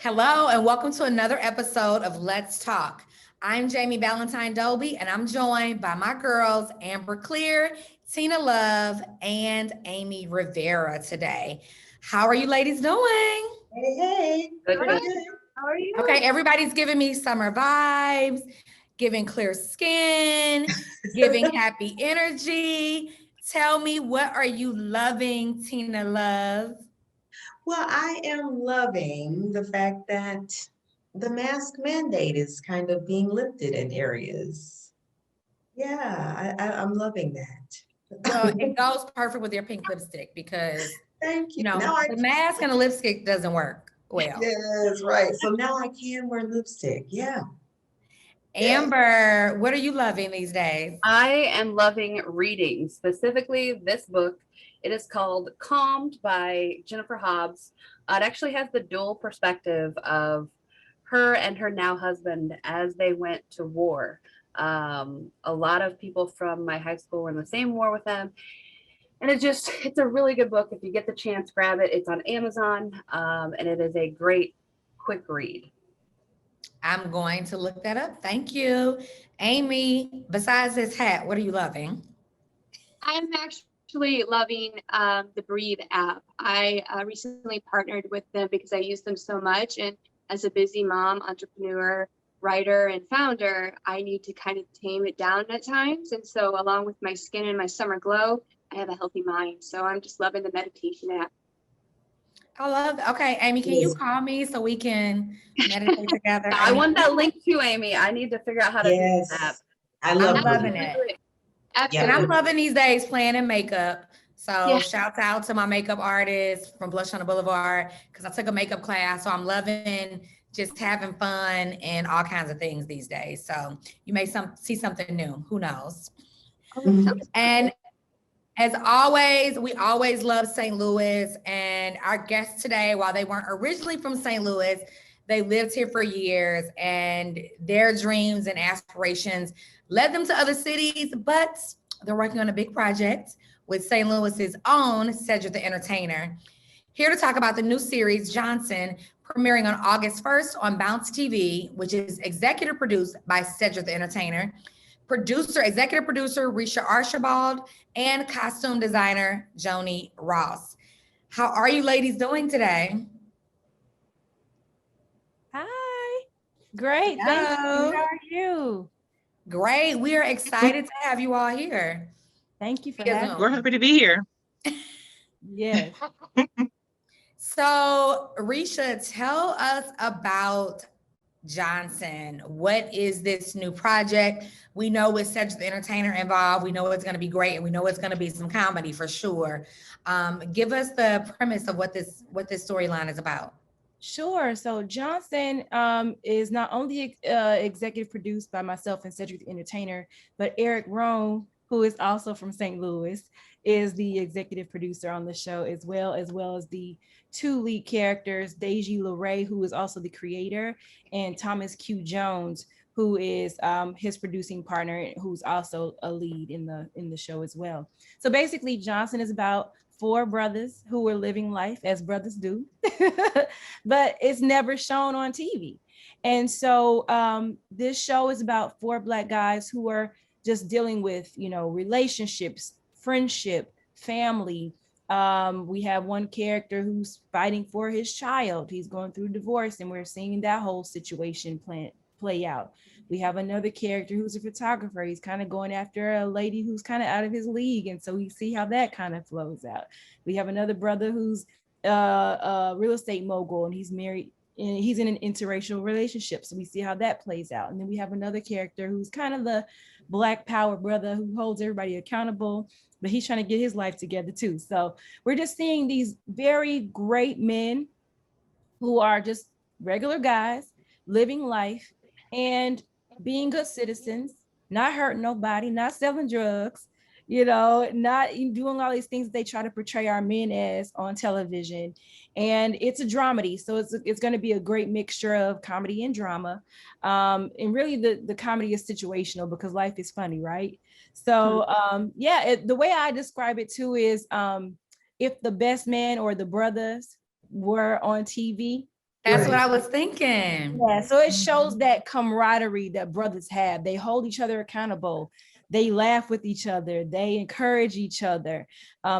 Hello, and welcome to another episode of Let's Talk. I'm Jamie Valentine Dolby, and I'm joined by my girls, Amber Clear, Tina Love, and Amy Rivera today. How are you ladies doing? Hey, Good, pretty good. good. How are you? Okay, everybody's giving me summer vibes, giving clear skin, giving happy energy. Tell me, what are you loving, Tina Love? Well, I am loving the fact that the mask mandate is kind of being lifted in areas. Yeah, I'm loving Well, that. it goes perfect with your pink lipstick because Thank you. you know Now I the mask and the lipstick doesn't work well. yes, right. So now I can wear lipstick. Yeah. Amber, what are you loving these days? I am loving reading, specifically this book. It is called Calmed by Jennifer Hobbs. It actually has the dual perspective of her and her now husband as they went to war. A lot of people from my high school were in the same war with them. And it's a really good book. If you get the chance, grab it. It's on Amazon, and it is a great, quick read. I'm going to look that up. Thank you. Amy, besides this hat, what are you loving? I'm actually loving the Breathe app. I recently partnered with them because I use them so much. And as a busy mom, entrepreneur, writer, and founder, I need to kind of tame it down at times. And so, along with my skin and my summer glow, I have a healthy mind. So, I'm just loving the meditation app. I love it. Okay, Amy, can you call me so we can meditate together? I want that link too, Amy. I need to figure out how to do Yes. that. I love I'm loving it. Absolutely. And I'm loving these days playing in makeup. So Yeah. shouts out to my makeup artist from Blush on the Boulevard because I took a makeup class. So I'm loving just having fun and all kinds of things these days. So you may see something new. Who knows? And as always, we always love St. Louis. And our guests today, while they weren't originally from St. Louis, they lived here for years and their dreams and aspirations led them to other cities, but they're working on a big project with St. Louis's own Cedric the Entertainer. Here to talk about the new series, Johnson, premiering on August 1st on Bounce TV, which is executive produced by Cedric the Entertainer, executive producer Risha Archibald, and costume designer Joni Ross. How are you ladies doing today? Hi. Great. Thank you. Hello. How are you? Great. We are excited to have you all here. Thank you for Via having Zoom. me. We're happy to be here. Yes. So, Risha, tell us about Johnson. What is this new project? We know with Cedric the Entertainer involved, we know it's going to be great, and we know it's going to be some comedy for sure. Give us the premise of what this storyline is about. Sure. So Johnson is not only executive produced by myself and Cedric the Entertainer, but Eric Rohn, who is also from St. Louis, is the executive producer on the show, as well as the two lead characters, Deji LeRae, who is also the creator, and Thomas Q. Jones, who is his producing partner, who's also a lead in the show as well. So basically, Johnson is about four brothers who were living life as brothers do, but it's never shown on TV. And so this show is about four Black guys who are just dealing with, relationships, friendship, family. We have one character who's fighting for his child. He's going through divorce, and we're seeing that whole situation play out. We have another character who's a photographer. He's kind of going after a lady who's kind of out of his league. And so we see how that kind of flows out. We have another brother who's a real estate mogul, and he's married, and he's in an interracial relationship. So we see how that plays out. And then we have another character who's kind of the Black power brother who holds everybody accountable, but he's trying to get his life together too. So we're just seeing these very great men who are just regular guys living life and being good citizens, not hurting nobody, not selling drugs, not doing all these things that they try to portray our men as on television. And it's a dramedy. So it's going to be a great mixture of comedy and drama. And really the comedy is situational because life is funny, right? So the way I describe it too is if the best man or the brothers were on TV, That's what Right. I was thinking. Yeah, so it shows Mhm. that camaraderie that brothers have. They hold each other accountable. They laugh with each other. They encourage each other.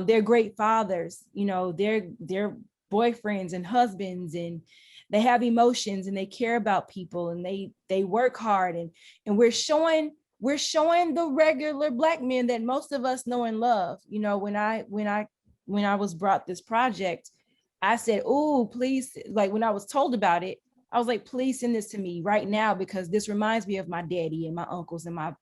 They're great fathers. You know, they're boyfriends and husbands, and they have emotions and they care about people and they work hard, and we're showing the regular Black men that most of us know and love. You know, when I was brought this project, I said, "Oh, please!" Like when I was told about it, I was like, "Please send this to me right now because this reminds me of my daddy and my uncles and my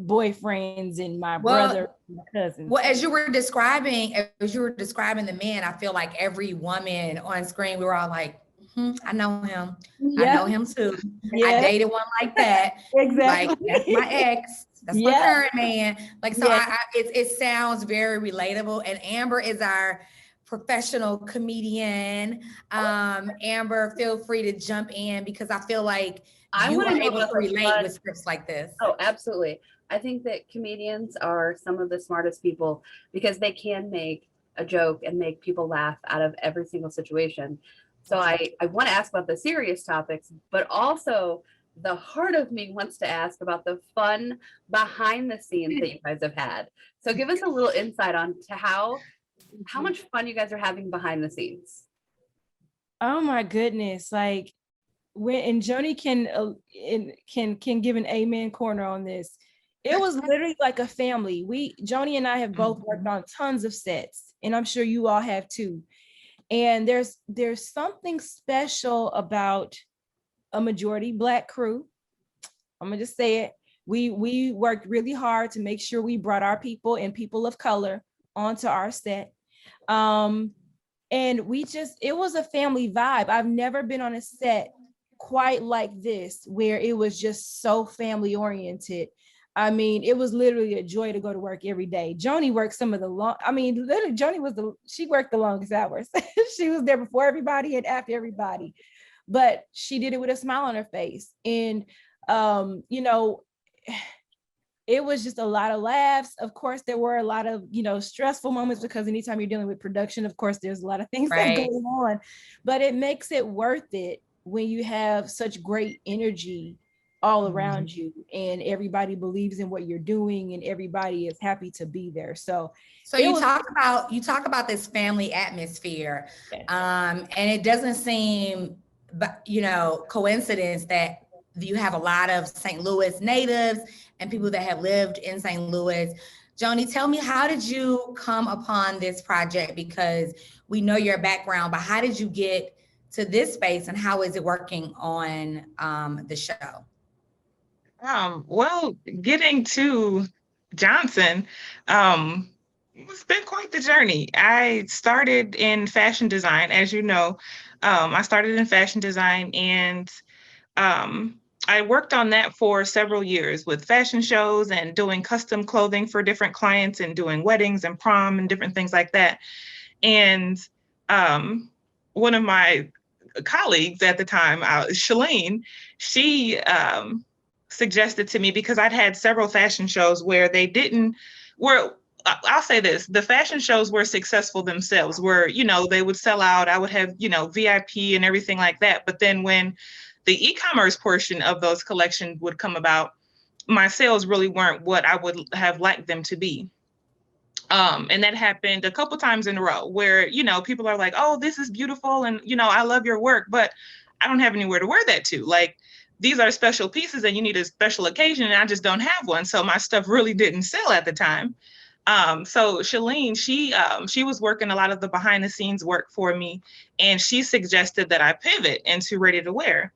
boyfriends and my brother, and my cousins." Well, as you were describing the men, I feel like every woman on screen, we were all like, I know him. I know Yeah, him too. I yeah, dated one like that. Like exactly. that's my ex. That's my Yeah, current man. Like so, yeah. it sounds very relatable. And Amber is our professional comedian. Amber, feel free to jump in because I feel like I you want are to know able about to the relate fun. with scripts like this. Oh, absolutely. I think that comedians are some of the smartest people because they can make a joke and make people laugh out of every single situation. So I want to ask about the serious topics, but also the heart of me wants to ask about the fun behind the scenes that you guys have had. So give us a little insight on to how much fun you guys are having behind the scenes. Oh my goodness! Like when and Joni can give an amen corner on this. It was literally like a family. Joni and I have both worked on tons of sets, and I'm sure you all have too. And there's something special about a majority Black crew. I'm gonna just say it. We worked really hard to make sure we brought our people and people of color onto our set. Um, and it was a family vibe. I've never been on a set quite like this where it was just so family oriented. I mean, it was literally a joy to go to work every day. Joni worked some of the literally Joni she worked the longest hours. She was there before everybody and after everybody, but she did it with a smile on her face. And you know, it was just a lot of laughs. Of course, there were a lot of, stressful moments because anytime you're dealing with production, of course, there's a lot of things that go on, but it makes it worth it when you have such great energy all around you and everybody believes in what you're doing and everybody is happy to be there. So you talk about this family atmosphere, and it doesn't seem, coincidence that you have a lot of St. Louis natives and people that have lived in St. Louis. Joni, tell me, how did you come upon this project? Because we know your background, but how did you get to this space and how is it working on the show? Well, getting to Johnson, it's been quite the journey. I started in fashion design, as you know. I started in fashion design and I worked on that for several years with fashion shows and doing custom clothing for different clients and doing weddings and prom and different things like that. And one of my colleagues at the time, Shalene, she suggested to me, because I'd had several fashion shows where I'll say this, the fashion shows were successful themselves, where, they would sell out. I would have, VIP and everything like that. But then when the e-commerce portion of those collections would come about, my sales really weren't what I would have liked them to be. And that happened a couple times in a row where, people are like, oh, this is beautiful. And, I love your work, but I don't have anywhere to wear that to. Like, these are special pieces and you need a special occasion and I just don't have one. So my stuff really didn't sell at the time. So Shalene, she was working a lot of the behind the scenes work for me. And she suggested that I pivot into ready to wear.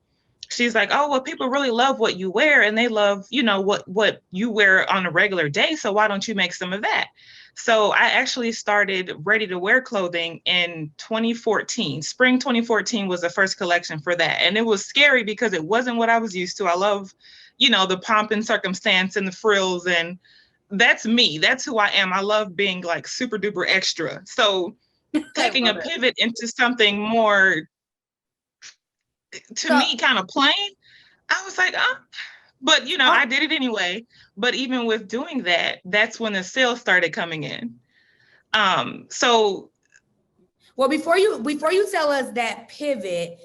She's like, oh, well, people really love what you wear and they love, what you wear on a regular day. So why don't you make some of that? So I actually started ready to wear clothing in 2014. Spring 2014 was the first collection for that. And it was scary because it wasn't what I was used to. I love, the pomp and circumstance and the frills, and that's me. That's who I am. I love being like super duper extra. So taking a pivot into something more, to me, kind of plain, I was like, but I did it anyway. But even with doing that, that's when the sales started coming in. Well, before you tell us that pivot,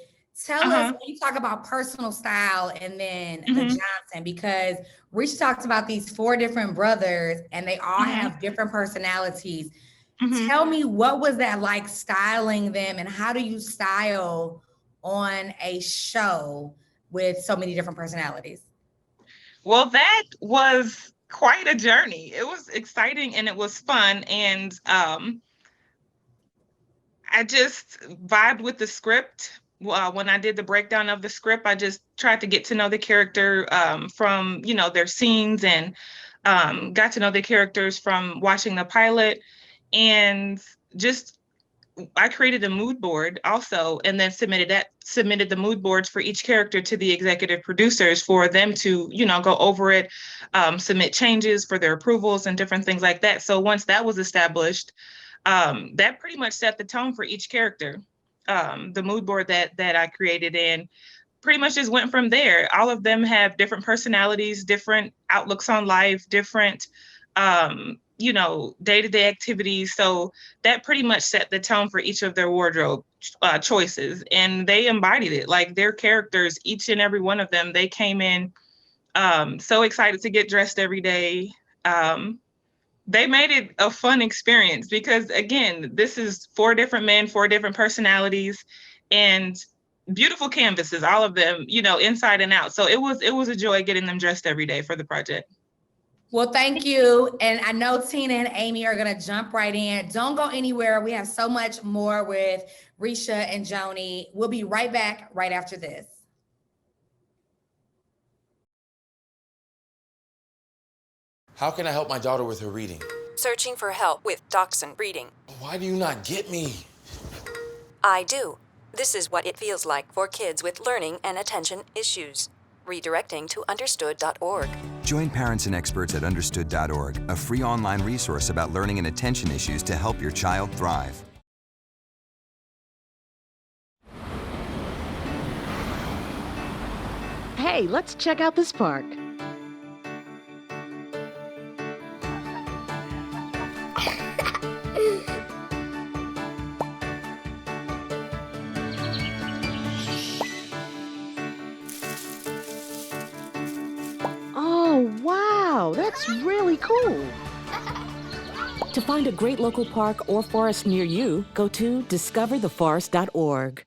Tell us when you talk about personal style and then the Johnson, because Risha talked about these 4 different brothers and they all have different personalities. Tell me, what was that like styling them, and how do you style on a show with so many different personalities? Well, that was quite a journey. It was exciting and it was fun. And I just vibed with the script. When I did the breakdown of the script, I just tried to get to know the character from, their scenes, and got to know the characters from watching the pilot. And just, I created a mood board also, and then submitted the mood boards for each character to the executive producers for them to, go over it, submit changes for their approvals and different things like that. So once that was established, that pretty much set the tone for each character. The mood board that I created, and pretty much just went from there. All of them have different personalities, different outlooks on life, different, day-to-day activities. So that pretty much set the tone for each of their wardrobe choices, and they embodied it. Like, their characters, each and every one of them, they came in so excited to get dressed every day. They made it a fun experience because, again, this is 4 different men, 4 different personalities, and beautiful canvases, all of them, inside and out. So it was a joy getting them dressed every day for the project. Well, thank you. And I know Tina and Amy are going to jump right in. Don't go anywhere. We have so much more with Risha and Joni. We'll be right back right after this. How can I help my daughter with her reading? Searching for help with Dachshund Reading. Why do you not get me? I do. This is what it feels like for kids with learning and attention issues. Redirecting to understood.org. Join parents and experts at understood.org, a free online resource about learning and attention issues to help your child thrive. Hey, let's check out this park. Oh, wow, that's really cool. To find a great local park or forest near you, go to discovertheforest.org.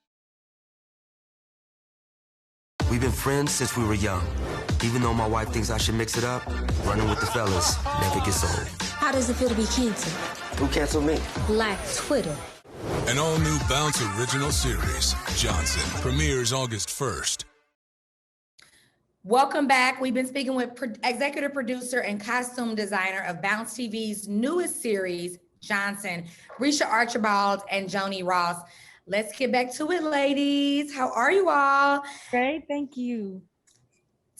We've been friends since we were young. Even though my wife thinks I should mix it up, running with the fellas never gets old. How does it feel to be canceled? Who canceled me? Black Twitter. An all-new Bounce original series, Johnson, premieres August 1st. Welcome back. We've been speaking with executive producer and costume designer of Bounce TV's newest series, Johnson, Risha Archibald and Joni Ross. Let's get back to it, ladies. How are you all? Great, thank you.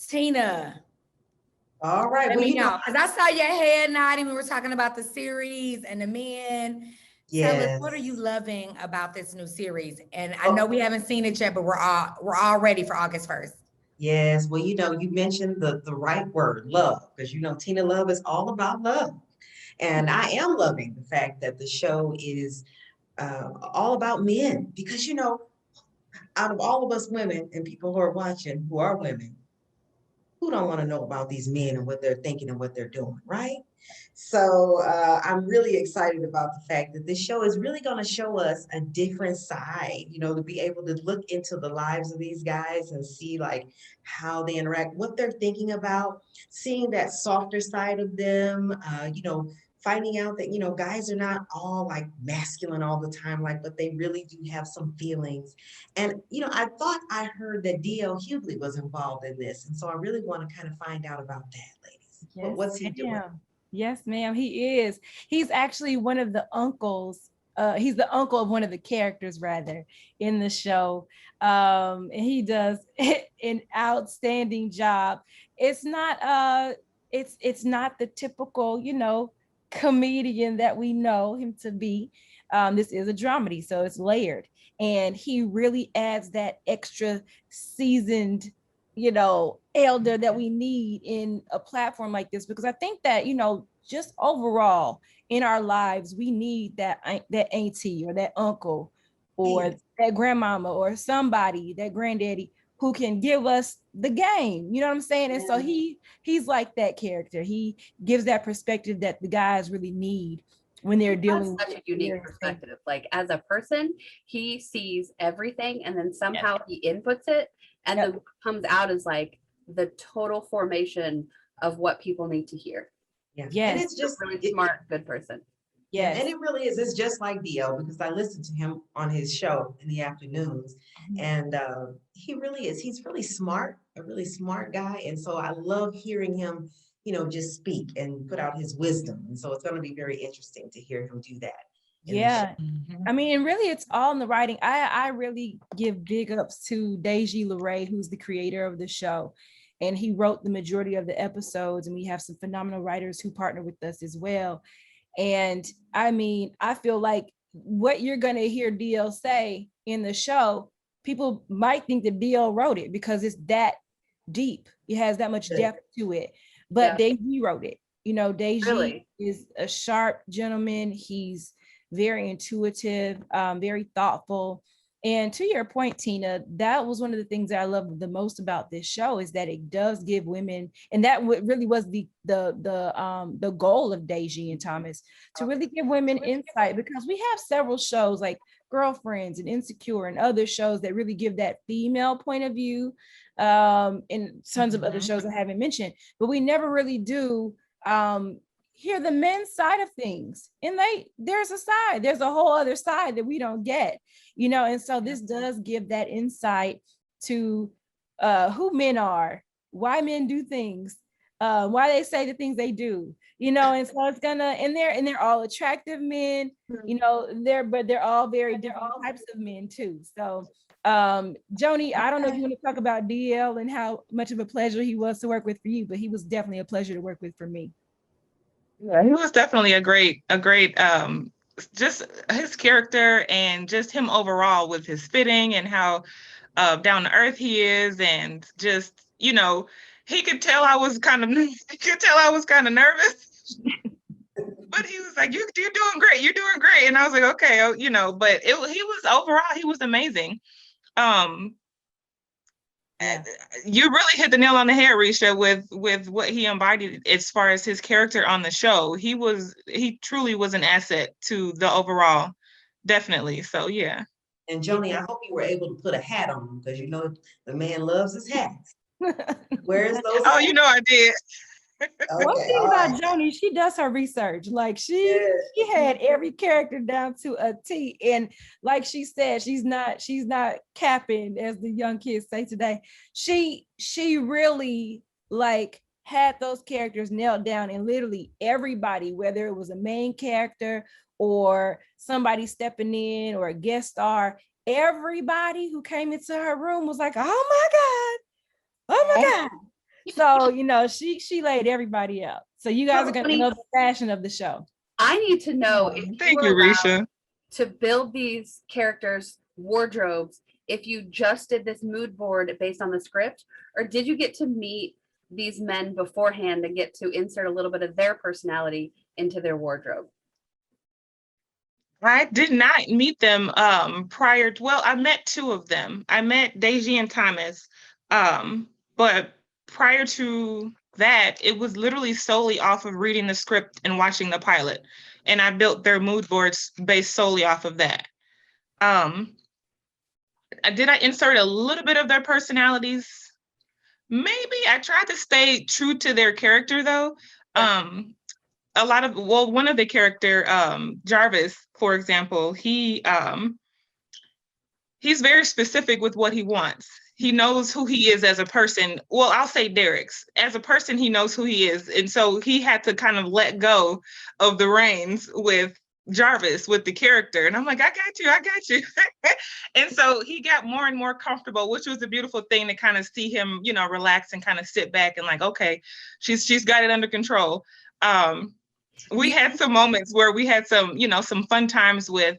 Tina. All right. Let me know, because I saw your head nodding. We were talking about the series and the men. Yes. Tell us, what are you loving about this new series? And I know we haven't seen it yet, but we're all ready for August 1st. Yes. Well, you mentioned the right word, love, because Tina Love is all about love. And I am loving the fact that the show is all about men, because out of all of us women and people who are watching who are women, who don't want to know about these men and what they're thinking and what they're doing, right? So I'm really excited about the fact that this show is really going to show us a different side, to be able to look into the lives of these guys and see like how they interact, what they're thinking about, seeing that softer side of them, finding out that, guys are not all like masculine all the time, but they really do have some feelings. And, I thought I heard that D.L. Hughley was involved in this. And so I really want to kind of find out about that, ladies. Yes, What's he doing? Yes, ma'am, he is. He's actually one of the uncles. He's the uncle of one of the characters, rather, in the show. And he does an outstanding job. It's not it's not the typical, comedian that we know him to be. This is a dramedy, so it's layered, and he really adds that extra seasoned, elder that we need in a platform like this, because I think that, just overall in our lives, we need that auntie or that uncle or Yes. that grandmama or somebody, that granddaddy who can give us the game. You know what I'm saying? And so he's like that character. He gives that perspective that the guys really need when they're dealing with Such a unique perspective. Like as a person, he sees everything and then somehow he inputs it, and then what comes out is like the total formation of what people need to hear. Yeah. And it's He's a just really smart, good person. Yeah, and it really is. It's just like Dio because I listen to him on his show in the afternoons, and he really is. He's really smart, a really smart guy, and so I love hearing him, just speak and put out his wisdom. And so it's going to be very interesting to hear him do that. Yeah. I mean, and really it's all in the writing. I really give big ups to Deji Leray, who's the creator of the show. And he wrote the majority of the episodes, and we have some phenomenal writers who partner with us as well. And I mean, I feel like what you're going to hear DL say in the show, people might think that DL wrote it because it's that deep. It has that much depth to it. But Deji wrote it. Deji is a sharp gentleman. He's very intuitive, very thoughtful. And to your point, Tina, that was one of the things that I love the most about this show is that it does give women, and that really was the goal of Deji and Thomas, to really give women insight, because we have several shows like Girlfriends and Insecure and other shows that really give that female point of view, and tons of other shows I haven't mentioned, but we never really do hear the men's side of things. And there's a whole other side that we don't get, and so this does give that insight to who men are, why men do things, why they say the things they do, and so it's gonna, and they're all attractive men, but they're all very different types of men too. So Joni, I don't know if you want to talk about DL and how much of a pleasure he was to work with for you, but he was definitely a pleasure to work with for me. Yeah, he was definitely a great, just his character and just him overall with his fitting and how down to earth he is, and just, he could tell I was kind of nervous, but he was like, you're doing great. And I was like, okay, but he was amazing. You really hit the nail on the head, Risha, with what he embodied as far as his character on the show. He truly was an asset to the overall, definitely. So yeah. And Joni, I hope you were able to put a hat on him, because the man loves his hats. Where's those? Oh, hats? I did. One thing about Joni, she does her research. Like she had every character down to a T. And like she said, she's not capping, as the young kids say today. She really had those characters nailed down, and literally everybody, whether it was a main character or somebody stepping in or a guest star, everybody who came into her room was like, oh my God. So, she laid everybody out. So you guys are going to know the fashion of the show. I need to know if Thank you, Risha. To build these characters' wardrobes, if you just did this mood board based on the script, or did you get to meet these men beforehand and get to insert a little bit of their personality into their wardrobe? I did not meet them prior to, I met two of them. I met Deji and Thomas, but prior to that, it was literally solely off of reading the script and watching the pilot. And I built their mood boards based solely off of that. Did I insert a little bit of their personalities? Maybe. I tried to stay true to their character though. One of the character, Jarvis, for example, he's very specific with what he wants. He knows who he is as a person. Well, I'll say Derek's. As a person, he knows who he is. And so he had to kind of let go of the reins with Jarvis, with the character. And I'm like, I got you. And so he got more and more comfortable, which was a beautiful thing to kind of see him, relax and kind of sit back and like, okay, she's got it under control. We had some moments where we had some fun times with,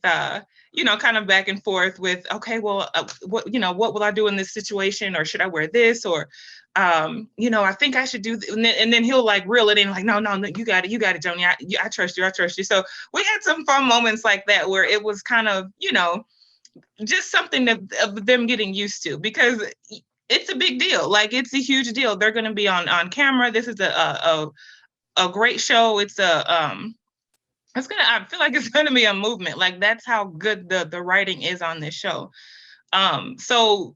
kind of back and forth with, okay, well, what will I do in this situation? Or should I wear this? Or, I think I should do, and then he'll like reel it in like, no, you got it, Joni. I trust you. So we had some fun moments like that where it was kind of, just something of them getting used to, because it's a big deal. Like, it's a huge deal. They're going to be on camera. This is a great show. It's I feel like it's gonna be a movement. Like, that's how good the writing is on this show. So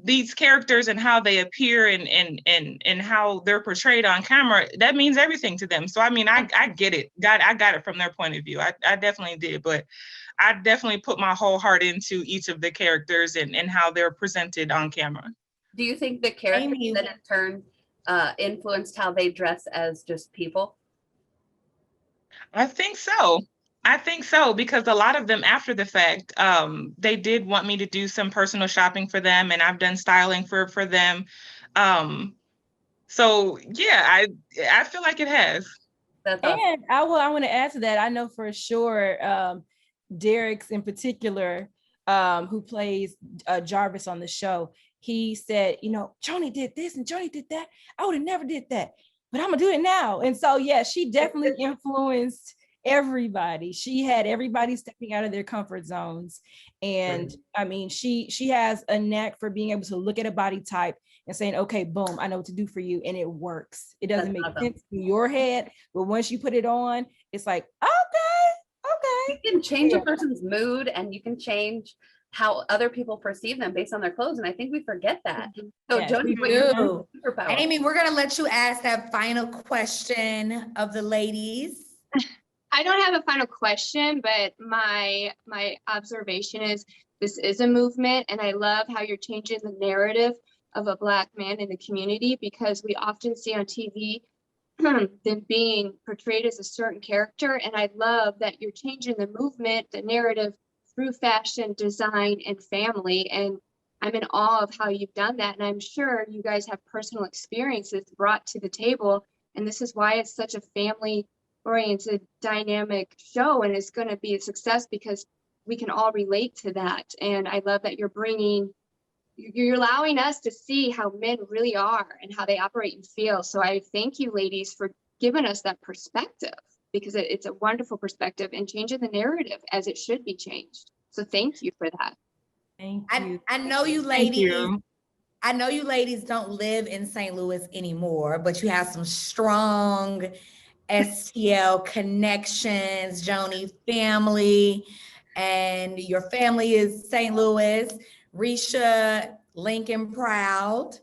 these characters and how they appear and how they're portrayed on camera, that means everything to them. So I mean, I get it. I got it from their point of view. I definitely did, but I definitely put my whole heart into each of the characters and how they're presented on camera. Do you think the characters Amy. then in turn influenced how they dress as just people? I think so, because a lot of them after the fact, they did want me to do some personal shopping for them, and I've done styling for them. So yeah, I feel like it has. That's awesome. And I want to add to that. I know for sure, Derek's in particular, who plays Jarvis on the show, he said, you know, Joni did this and Joni did that. I would have never did that, but I'm gonna do it now. And so, yeah, she definitely influenced everybody. She had everybody stepping out of their comfort zones. And I mean, she has a knack for being able to look at a body type and saying, okay, boom, I know what to do for you. And it works. It doesn't make sense in your head, but once you put it on, it's like, okay. You can change a person's mood, and you can change how other people perceive them based on their clothes. And I think we forget that. So Yes, Joni, we what your do. superpower? Amy, we're gonna let you ask that final question of the ladies. I don't have a final question, but my observation is this is a movement, and I love how you're changing the narrative of a Black man in the community, because we often see on TV them being portrayed as a certain character, and I love that you're changing the movement, the narrative through fashion, design, and family. And I'm in awe of how you've done that, and I'm sure you guys have personal experiences brought to the table, and this is why it's such a family oriented dynamic show, and it's going to be a success because we can all relate to that. And I love that you're allowing us to see how men really are and how they operate and feel. So I thank you ladies for giving us that perspective, because it's a wonderful perspective and changing the narrative as it should be changed. So thank you for that. Thank you. I know you Thank ladies. you. I know you ladies don't live in St. Louis anymore, but you have some strong STL connections, Joni family, and your family is St. Louis. Risha, Lincoln Proud,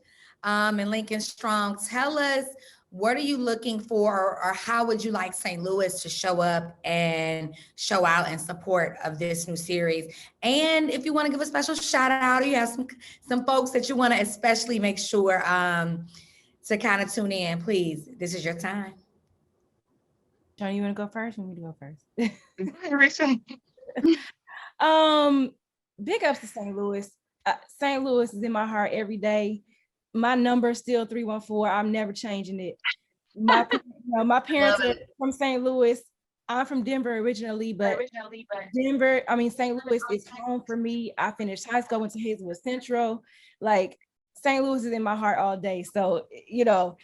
and Lincoln Strong. Tell us, what are you looking for, or how would you like St. Louis to show up and show out in support of this new series? And if you want to give a special shout out, or you have some folks that you want to especially make sure to kind of tune in, please, this is your time. Joni, you want to go first? You want me to go first? Big ups to St. Louis. St. Louis is in my heart every day. My number is still 314. I'm never changing it. My parents are from St. Louis. I'm from Denver originally, but St. Louis is home for me. I finished high school, went to Hazelwood Central. Like, St. Louis is in my heart all day. So, you know,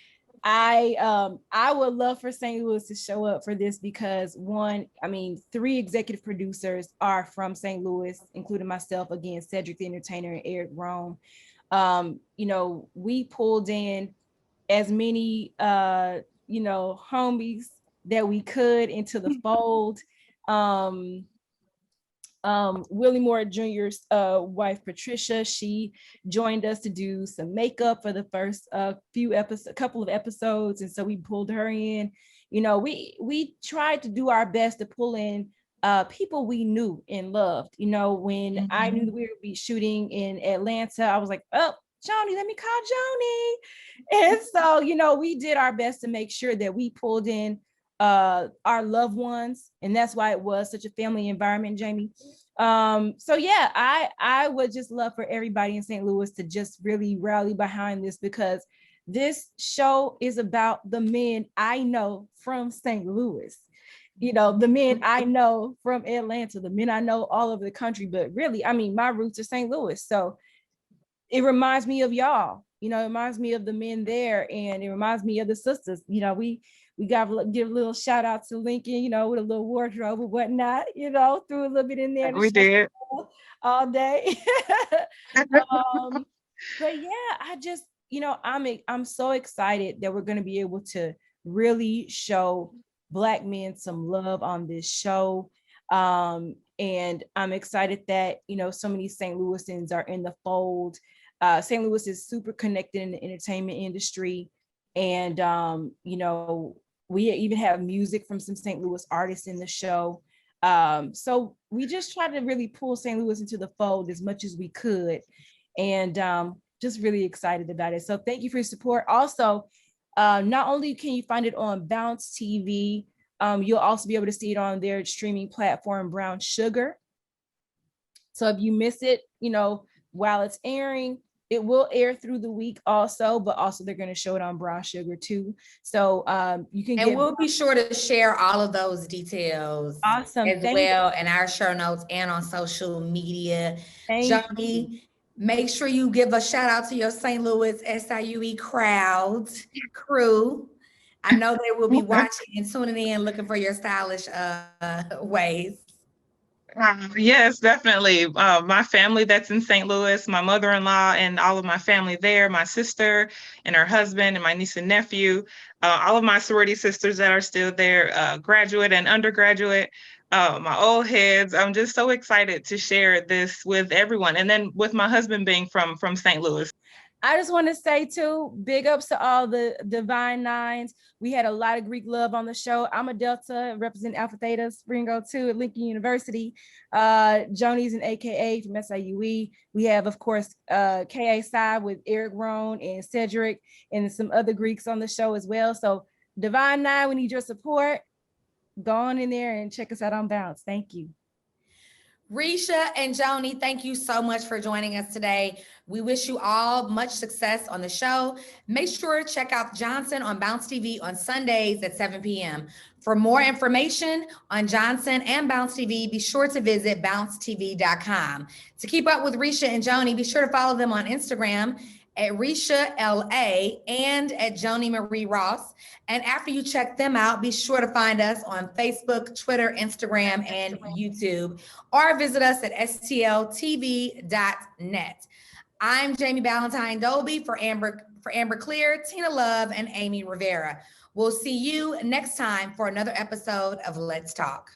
I would love for St. Louis to show up for this, because 3 executive producers are from St. Louis, including myself, again, Cedric the Entertainer and Eric Rohn. You know, we pulled in as many, homies that we could into the fold. Willie Moore Jr.'s wife, Patricia, she joined us to do some makeup for the first couple of episodes. And so we pulled her in. You know, we tried to do our best to pull in people we knew and loved. You know, when I knew we would be shooting in Atlanta, I was like, oh, Joni, let me call Joni. And so, you know, we did our best to make sure that we pulled in our loved ones, and that's why it was such a family environment, Jamie. So yeah, I would just love for everybody in St. Louis to just really rally behind this, because this show is about the men I know from St. Louis, you know, the men I know from Atlanta, the men I know all over the country, but really, I mean, my roots are St. Louis. So it reminds me of y'all, you know, it reminds me of the men there, and it reminds me of the sisters. You know, we got to give a little shout out to Lincoln, you know, with a little wardrobe or whatnot, you know, threw a little bit in there. We did. all day. But yeah, I just, I'm so excited that we're going to be able to really show Black men some love on this show. And I'm excited that, so many St. Louisans are in the fold. St. Louis is super connected in the entertainment industry. And, we even have music from some St. Louis artists in the show. So we just try to really pull St. Louis into the fold as much as we could. And just really excited about it. So thank you for your support. Also, not only can you find it on Bounce TV, you'll also be able to see it on their streaming platform, Brown Sugar. So if you miss it, while it's airing, it will air through the week also, but also they're going to show it on Brown Sugar too. So you can And we'll be sure to share all of those details as well in our show notes and on social media. Johnny, make sure you give a shout out to your St. Louis SIUE crew. I know they will be watching and tuning in, looking for your stylish ways. Yes, definitely. My family that's in St. Louis, my mother-in-law and all of my family there, my sister and her husband and my niece and nephew, all of my sorority sisters that are still there, graduate and undergraduate, my old heads. I'm just so excited to share this with everyone. And then with my husband being from St. Louis. I just want to say too, big ups to all the Divine Nines. We had a lot of Greek love on the show. I'm a Delta, represent Alpha Theta, Springo 2 at Lincoln University. Joni's an AKA from SIUE. We have, of course, KA Psi with Eric Rohn and Cedric and some other Greeks on the show as well. So Divine Nine, we need your support. Go on in there and check us out on Bounce. Thank you. Risha and Joni, thank you so much for joining us today. We wish you all much success on the show. Make sure to check out Johnson on Bounce TV on Sundays at 7 p.m. For more information on Johnson and Bounce TV, be sure to visit bouncetv.com. To keep up with Risha and Joni, be sure to follow them on Instagram at Risha LA and at Joni Marie Ross. And after you check them out, be sure to find us on Facebook, Twitter, Instagram, and YouTube, or visit us at stltv.net. I'm Jamie Ballantyne Dolby for Amber Clear, Tina Love, and Amy Rivera. We'll see you next time for another episode of Let's Talk.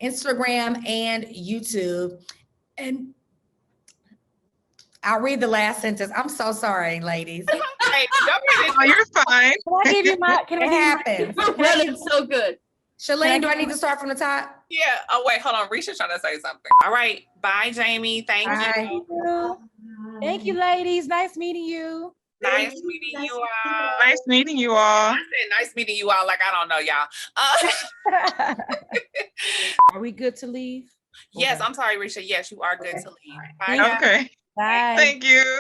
Instagram and YouTube. And I'll read the last sentence. I'm so sorry, ladies. Oh, you're fine. Can I give you my? Can I It happens. It's so good. Shalane, do I need to start from the top? Yeah. Oh, wait, hold on. Risha's trying to say something. All right. Bye, Jamie. Thank you. Thank you, ladies. Nice meeting you. Nice meeting you all. Nice meeting you all. I said nice meeting you all like I don't know y'all. Are we good to leave? Yes, I'm sorry, Risha. Yes, you are good to leave. Bye. Okay. Bye. Thank you.